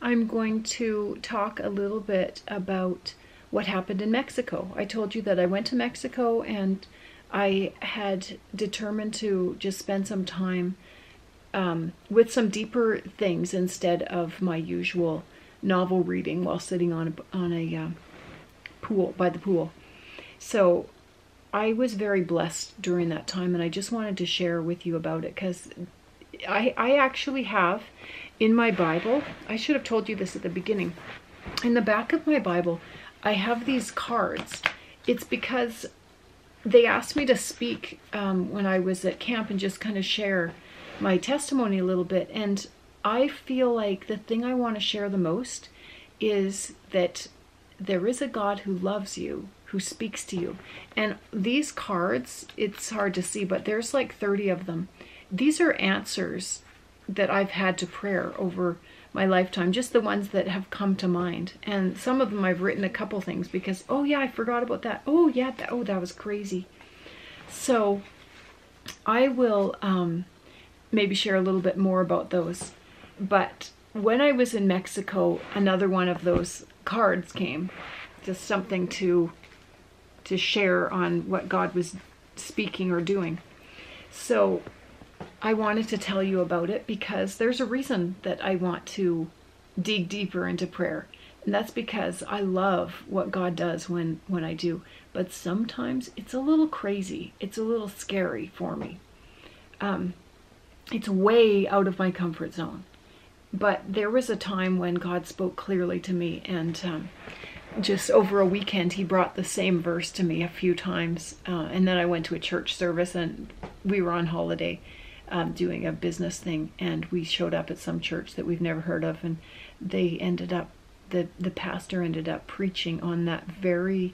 I'm going to talk a little bit about what happened in Mexico. I told you that I went to Mexico and I had determined to just spend some time with some deeper things instead of my usual novel reading while sitting on a pool, by the pool. So I was very blessed during that time, and I just wanted to share with you about it because I actually have in my Bible, I should have told you this at the beginning, in the back of my Bible, I have these cards. It's because they asked me to speak when I was at camp and just kind of share my testimony a little bit. And I feel like the thing I want to share the most is that there is a God who loves you, who speaks to you. And these cards, it's hard to see, but there's like 30 of them. These are answers that I've had to prayer over my lifetime, just the ones that have come to mind. And some of them I've written a couple things because, oh yeah, I forgot about that. Oh yeah, that was crazy. So I will maybe share a little bit more about those. But when I was in Mexico, another one of those cards came, just something to share on what God was speaking or doing. So I wanted to tell you about it because there's a reason that I want to dig deeper into prayer. And that's because I love what God does when I do. But sometimes it's a little crazy. It's a little scary for me. It's way out of my comfort zone. But there was a time when God spoke clearly to me, and just over a weekend he brought the same verse to me a few times. And then I went to a church service, and we were on holiday doing a business thing, and we showed up at some church that we've never heard of, and they ended up, the pastor ended up preaching on that very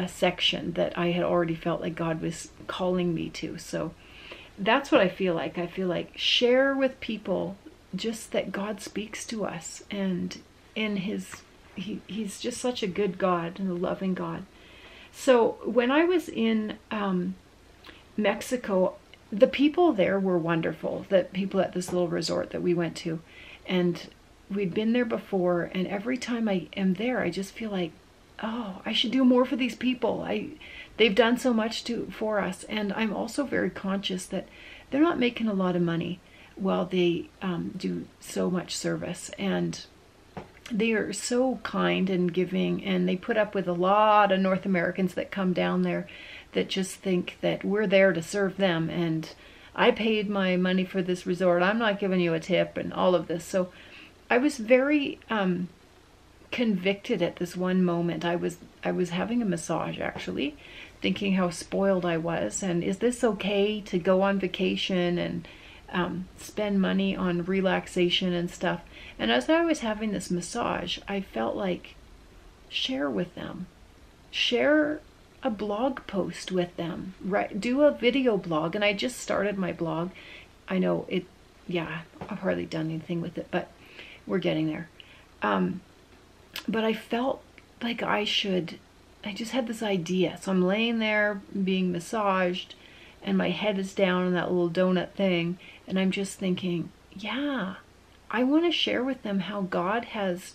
section that I had already felt like God was calling me to. So that's what I feel like. I feel like share with people just that God speaks to us, and in he's just such a good God and a loving God. So when I was in Mexico, the people there were wonderful. The people at this little resort that we went to, and we'd been there before, and every time I am there, I just feel like, oh, I should do more for these people. They've done so much for us, and I'm also very conscious that they're not making a lot of money while they do so much service, and they are so kind and giving, and they put up with a lot of North Americans that come down there that just think that we're there to serve them, and I paid my money for this resort, I'm not giving you a tip, and all of this. So I was very convicted at this one moment. I was having a massage, actually, thinking how spoiled I was, and is this okay to go on vacation and spend money on relaxation and stuff. And as I was having this massage, I felt like, share with them, share a blog post with them, right? Do a video blog. And I just started my blog. I know it, yeah, I've hardly done anything with it, but we're getting there. But I felt like I just had this idea. So I'm laying there being massaged, and my head is down on that little donut thing, and I'm just thinking, yeah, I want to share with them how God has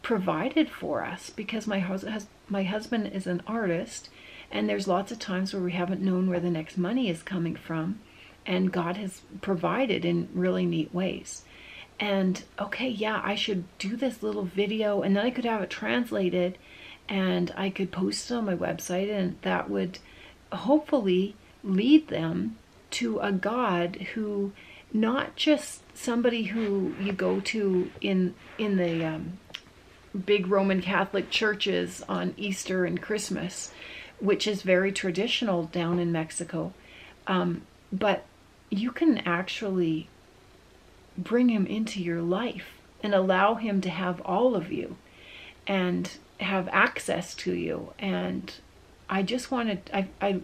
provided for us, because my husband is an artist, and there's lots of times where we haven't known where the next money is coming from, and God has provided in really neat ways. And okay, yeah, I should do this little video, and then I could have it translated, and I could post it on my website, and that would hopefully lead them to a God who, not just somebody who you go to in the big Roman Catholic churches on Easter and Christmas, which is very traditional down in Mexico, but you can actually bring him into your life and allow him to have all of you and have access to you. And I just wanted, I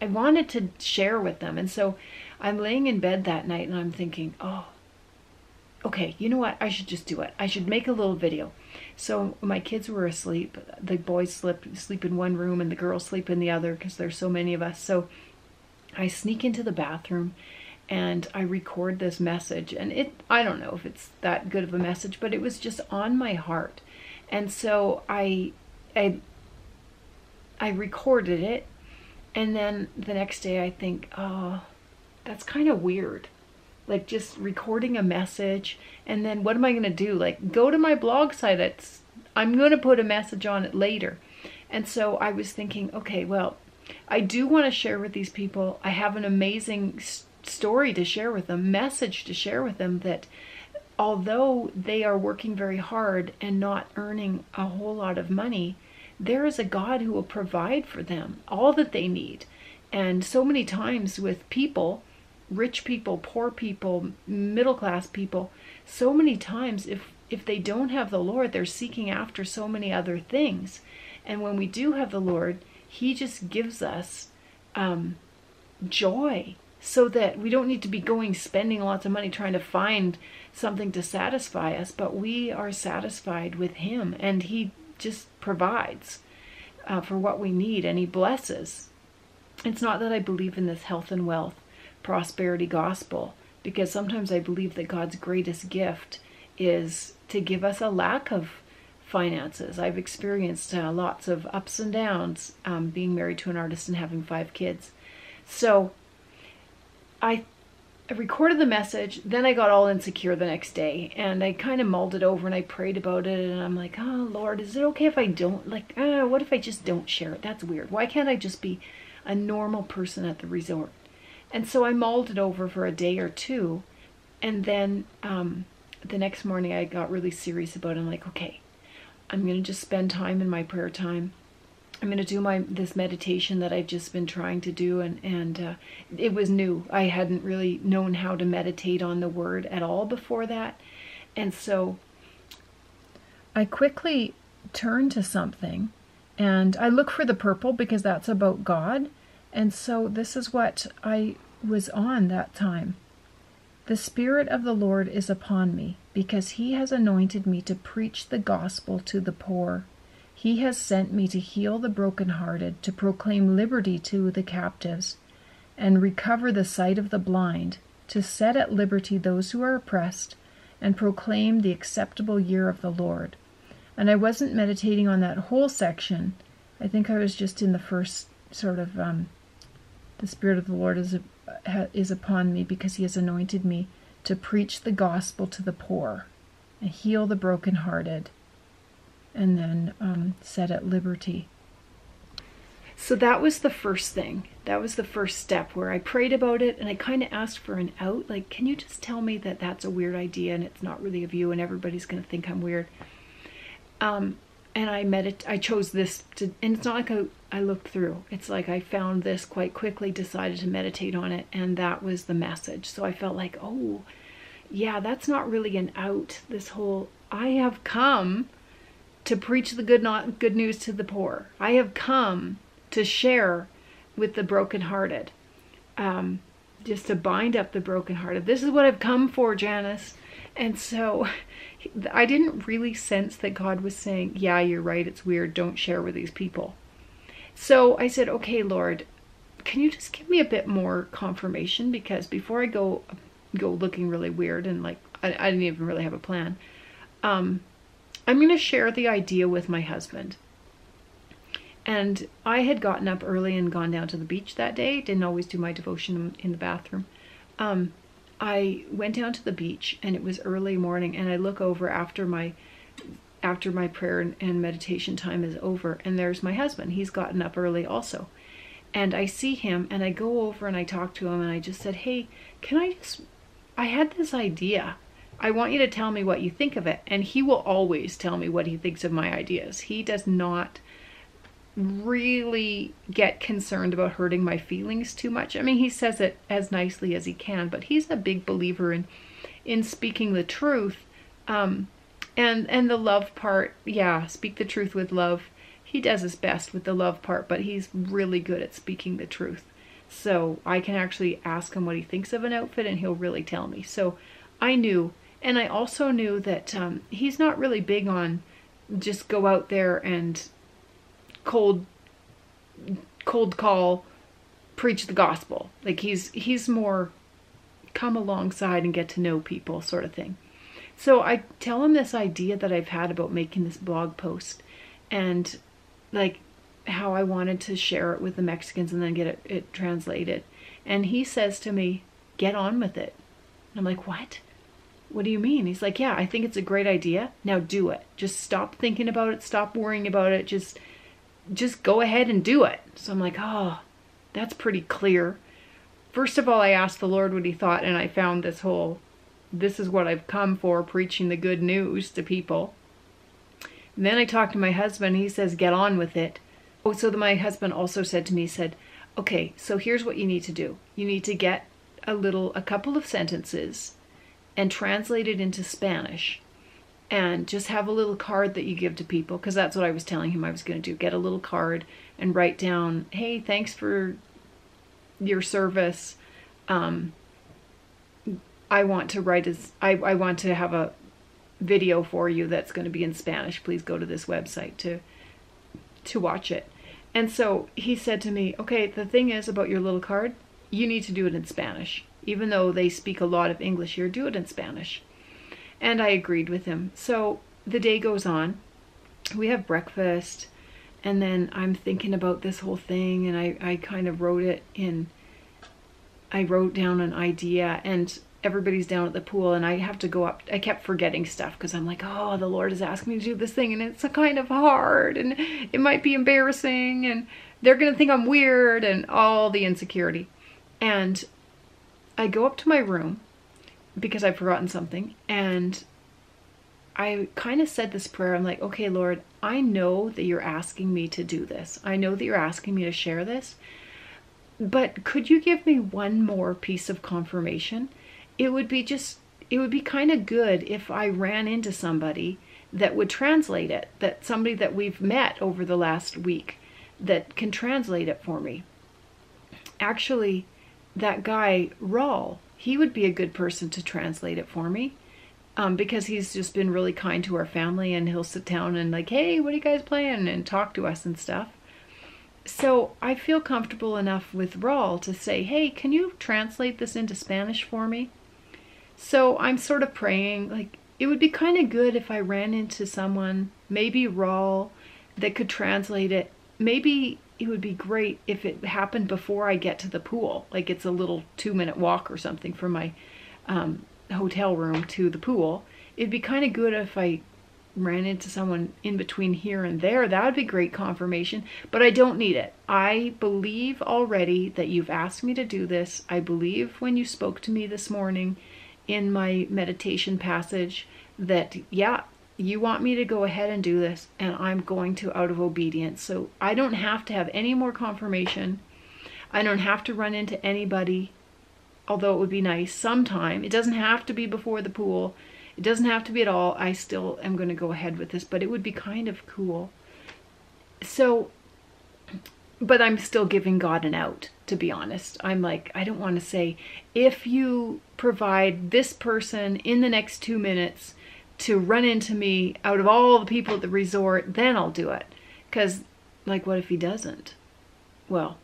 wanted to share with them. And so I'm laying in bed that night and I'm thinking, oh, okay, you know what? I should just do it. I should make a little video. So my kids were asleep. The boys sleep in one room and the girls sleep in the other because there's so many of us. So I sneak into the bathroom and I record this message. And I don't know if it's that good of a message, but it was just on my heart. And so I recorded it, and then the next day I think, oh, that's kind of weird. Like, just recording a message, and then what am I going to do? Like, go to my blog site. I'm going to put a message on it later. And so I was thinking, okay, well, I do want to share with these people. I have an amazing story to share with them, message to share with them, that although they are working very hard and not earning a whole lot of money, there is a God who will provide for them all that they need. And so many times with people, rich people, poor people, middle class people, so many times if they don't have the Lord, they're seeking after so many other things. And when we do have the Lord, He just gives us joy, so that we don't need to be spending lots of money trying to find something to satisfy us, but we are satisfied with Him, and He just provides for what we need, and He blesses. It's not that I believe in this health and wealth prosperity gospel, because sometimes I believe that God's greatest gift is to give us a lack of finances. I've experienced lots of ups and downs being married to an artist and having 5 kids. So I recorded the message, then I got all insecure the next day, and I kind of mulled it over and I prayed about it, and I'm like, oh Lord, is it okay if I don't, what if I just don't share it? That's weird. Why can't I just be a normal person at the resort? And so I mulled it over for a day or two, and then the next morning I got really serious about it. I'm like, okay, I'm going to just spend time in my prayer time. I'm going to do this meditation that I've just been trying to do, and it was new. I hadn't really known how to meditate on the Word at all before that. And so I quickly turn to something, and I look for the purple because that's about God. And so this is what I was on that time. The Spirit of the Lord is upon me, because He has anointed me to preach the gospel to the poor. He has sent me to heal the brokenhearted, to proclaim liberty to the captives, and recover the sight of the blind, to set at liberty those who are oppressed, and proclaim the acceptable year of the Lord. And I wasn't meditating on that whole section. I think I was just in the first sort of, the Spirit of the Lord is upon me because He has anointed me to preach the gospel to the poor, and heal the brokenhearted, and then set at liberty. So that was the first thing. That was the first step where I prayed about it, and I kind of asked for an out. Like, can you just tell me that that's a weird idea and it's not really of you, and everybody's going to think I'm weird? And I chose this to, and it's not like I looked through. It's like I found this quite quickly, decided to meditate on it, and that was the message. So I felt like, oh, yeah, that's not really an out. This whole, I have come to preach the good news to the poor. I have come to share with the brokenhearted, just to bind up the brokenhearted. This is what I've come for, Janice. And so I didn't really sense that God was saying, yeah, you're right, it's weird, don't share with these people. So I said, okay, Lord, can you just give me a bit more confirmation? Because before I go looking really weird and like, I didn't even really have a plan, I'm going to share the idea with my husband. And I had gotten up early and gone down to the beach that day. Didn't always do my devotion in the bathroom. I went down to the beach, and it was early morning, and I look over after my prayer and meditation time is over, and there's my husband. He's gotten up early also. And I see him, and I go over and I talk to him, and I just said, hey, I had this idea. I want you to tell me what you think of it. And he will always tell me what he thinks of my ideas. He does not really get concerned about hurting my feelings too much. I mean, he says it as nicely as he can, but he's a big believer in speaking the truth. And the love part, yeah, speak the truth with love. He does his best with the love part, but he's really good at speaking the truth. So I can actually ask him what he thinks of an outfit, and he'll really tell me. So I knew, and I also knew that he's not really big on just go out there and cold call, preach the gospel. Like he's more come alongside and get to know people, sort of thing. So I tell him this idea that I've had about making this blog post, and like how I wanted to share it with the Mexicans and then get it translated. And he says to me, get on with it. And I'm like, what? What do you mean? He's like, yeah, I think it's a great idea. Now do it. Just stop thinking about it. Stop worrying about it. Just go ahead and do it. So I'm like, oh, that's pretty clear. First of all, I asked the Lord what he thought, and I found this is what I've come for, preaching the good news to people. And then I talked to my husband. He says, get on with it. Oh, so my husband also said to me, he said, okay, so here's what you need to do. You need to get a couple of sentences and translate it into Spanish, and just have a little card that you give to people, because that's what I was telling him I was going to do. Get a little card and write down, hey, thanks for your service. I want to have a video for you that's going to be in Spanish. Please go to this website to watch it. And so he said to me, okay, the thing is about your little card, you need to do it in Spanish. Even though they speak a lot of English here, do it in Spanish. And I agreed with him. So the day goes on. We have breakfast. And then I'm thinking about this whole thing. And I kind of I wrote down an idea. And everybody's down at the pool. And I have to go up. I kept forgetting stuff because I'm like, oh, the Lord is asking me to do this thing. And it's kind of hard. And it might be embarrassing. And they're going to think I'm weird. And all the insecurity. And I go up to my room because I've forgotten something, and I kind of said this prayer. I'm like, okay, Lord, I know that you're asking me to do this. I know that you're asking me to share this, but could you give me one more piece of confirmation? It would be kind of good if I ran into somebody that would translate it, that somebody that we've met over the last week that can translate it for me. Actually, that guy, Raul, he would be a good person to translate it for me, because he's just been really kind to our family, and he'll sit down and like, hey, what are you guys playing? And talk to us and stuff. So I feel comfortable enough with Raul to say, hey, can you translate this into Spanish for me? So I'm sort of praying, like, it would be kind of good if I ran into someone, maybe Raul, that could translate it. Maybe it would be great if it happened before I get to the pool. Like it's a little 2-minute walk or something from my hotel room to the pool. It'd be kind of good if I ran into someone in between here and there. That would be great confirmation, but I don't need it. I believe already that you've asked me to do this. I believe when you spoke to me this morning in my meditation passage that, yeah, you want me to go ahead and do this, and I'm going to out of obedience. So I don't have to have any more confirmation. I don't have to run into anybody, although it would be nice sometime. It doesn't have to be before the pool. It doesn't have to be at all. I still am going to go ahead with this, but it would be kind of cool. So, but I'm still giving God an out, to be honest. I'm like, I don't want to say, if you provide this person in the next 2 minutes to run into me out of all the people at the resort, then I'll do it. Because, like, what if he doesn't? Well,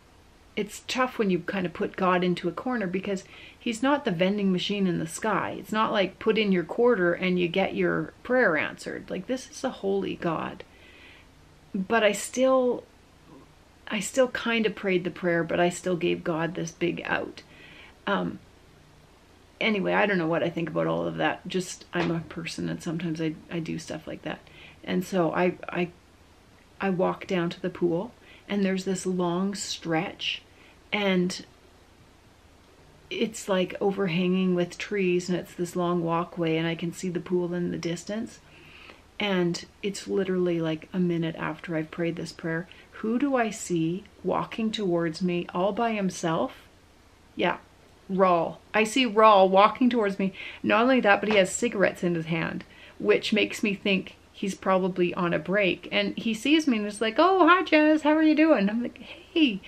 it's tough when you kind of put God into a corner, because he's not the vending machine in the sky. It's not like put in your quarter and you get your prayer answered. Like, this is a holy God. But I still kind of prayed the prayer, but I still gave God this big out. Anyway, I don't know what I think about all of that. Just, I'm a person, and sometimes I do stuff like that. And so I walk down to the pool, and there's this long stretch, and it's like overhanging with trees, and it's this long walkway, and I can see the pool in the distance. And it's literally like a minute after I've prayed this prayer. Who do I see walking towards me all by himself? Yeah, Raul. I see Raul walking towards me. Not only that, but he has cigarettes in his hand, which makes me think he's probably on a break. And he sees me and is like, oh, hi, Jess, how are you doing? I'm like, hey,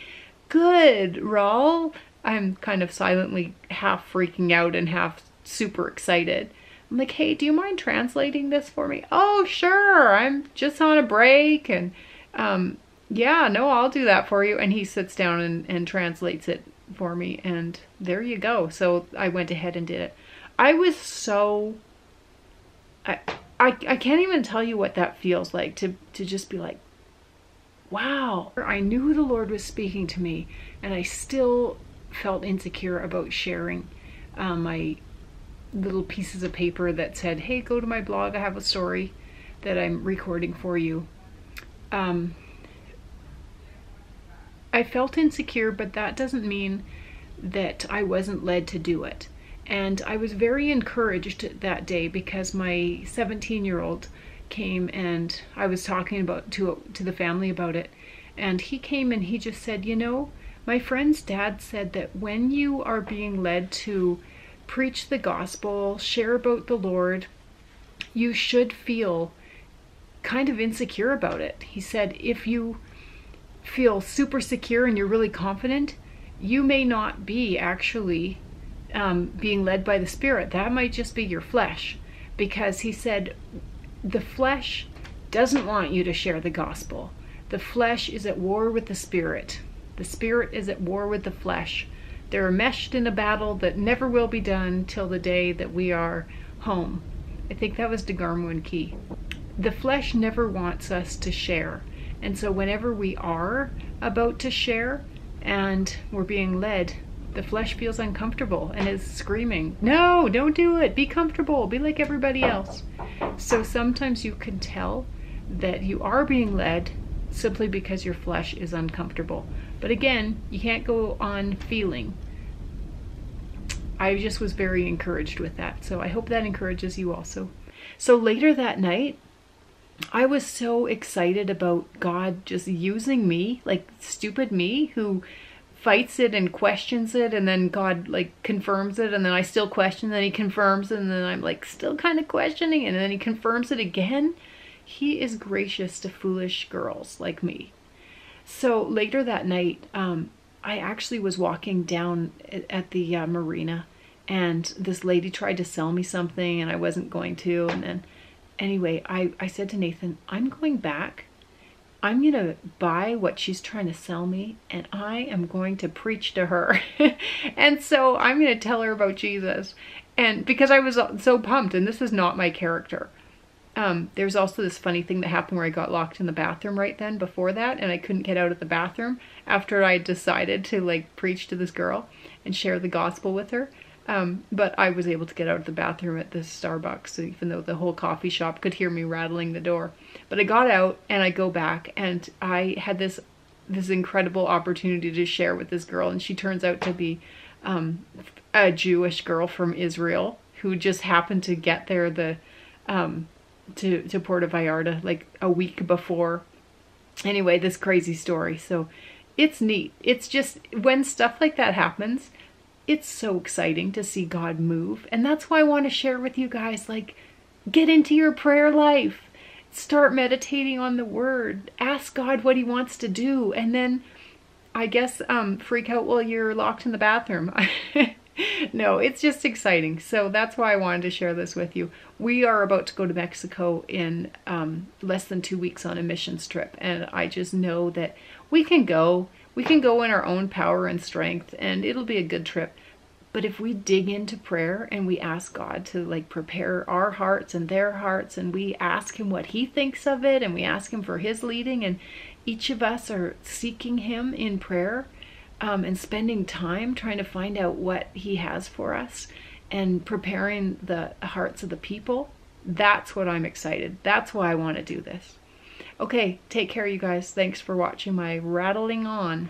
good, Raul. I'm kind of silently half freaking out and half super excited. I'm like, hey, do you mind translating this for me? Oh, sure. I'm just on a break. And yeah, no, I'll do that for you. And he sits down and translates it for me, and there you go. So I went ahead and did it. I was so, I can't even tell you what that feels like to just be like, wow. I knew the Lord was speaking to me, and I still felt insecure about sharing my little pieces of paper that said, hey, go to my blog, I have a story that I'm recording for you. I felt insecure, but that doesn't mean that I wasn't led to do it. And I was very encouraged that day because my 17-year-old came, and I was talking about to the family about it. And he came and he just said, you know, my friend's dad said that when you are being led to preach the gospel, share about the Lord, you should feel kind of insecure about it. He said, if you feel super secure and you're really confident, you may not be actually being led by the Spirit. That might just be your flesh. Because he said, the flesh doesn't want you to share the gospel. The flesh is at war with the Spirit. The Spirit is at war with the flesh. They're enmeshed in a battle that never will be done till the day that we are home. I think that was DeGarmo Key. The flesh never wants us to share. And so whenever we are about to share and we're being led, the flesh feels uncomfortable and is screaming, no, don't do it. Be comfortable. Be like everybody else. So sometimes you can tell that you are being led simply because your flesh is uncomfortable. But again, you can't go on feeling. I just was very encouraged with that. So I hope that encourages you also. So later that night, I was so excited about God just using me, like stupid me, who fights it and questions it, and then God like confirms it, and then I still question, and then he confirms it, and then I'm like still kind of questioning, and then he confirms it again. He is gracious to foolish girls like me. So later that night, I actually was walking down at the marina, and this lady tried to sell me something, and I wasn't going to, and then anyway, I said to Nathan, I'm going back. I'm going to buy what she's trying to sell me, and I am going to preach to her. And so I'm going to tell her about Jesus. And because I was so pumped, and this is not my character. There's also this funny thing that happened where I got locked in the bathroom right then before that, and I couldn't get out of the bathroom after I decided to like preach to this girl and share the gospel with her. But I was able to get out of the bathroom at this Starbucks, even though the whole coffee shop could hear me rattling the door. But I got out and I go back, and I had this incredible opportunity to share with this girl, and she turns out to be a Jewish girl from Israel who just happened to get there to Puerto Vallarta like a week before. Anyway, this crazy story. So it's neat. It's just when stuff like that happens, it's so exciting to see God move. And that's why I want to share with you guys, like, get into your prayer life. Start meditating on the word. Ask God what he wants to do. And then, I guess, freak out while you're locked in the bathroom. No, it's just exciting. So that's why I wanted to share this with you. We are about to go to Mexico in less than 2 weeks on a missions trip. And I just know that we can go. We can go in our own power and strength, and it'll be a good trip. But if we dig into prayer and we ask God to like prepare our hearts and their hearts, and we ask him what he thinks of it, and we ask him for his leading, and each of us are seeking him in prayer and spending time trying to find out what he has for us and preparing the hearts of the people, that's what I'm excited. That's why I want to do this. Okay, take care, you guys. Thanks for watching my rattling on.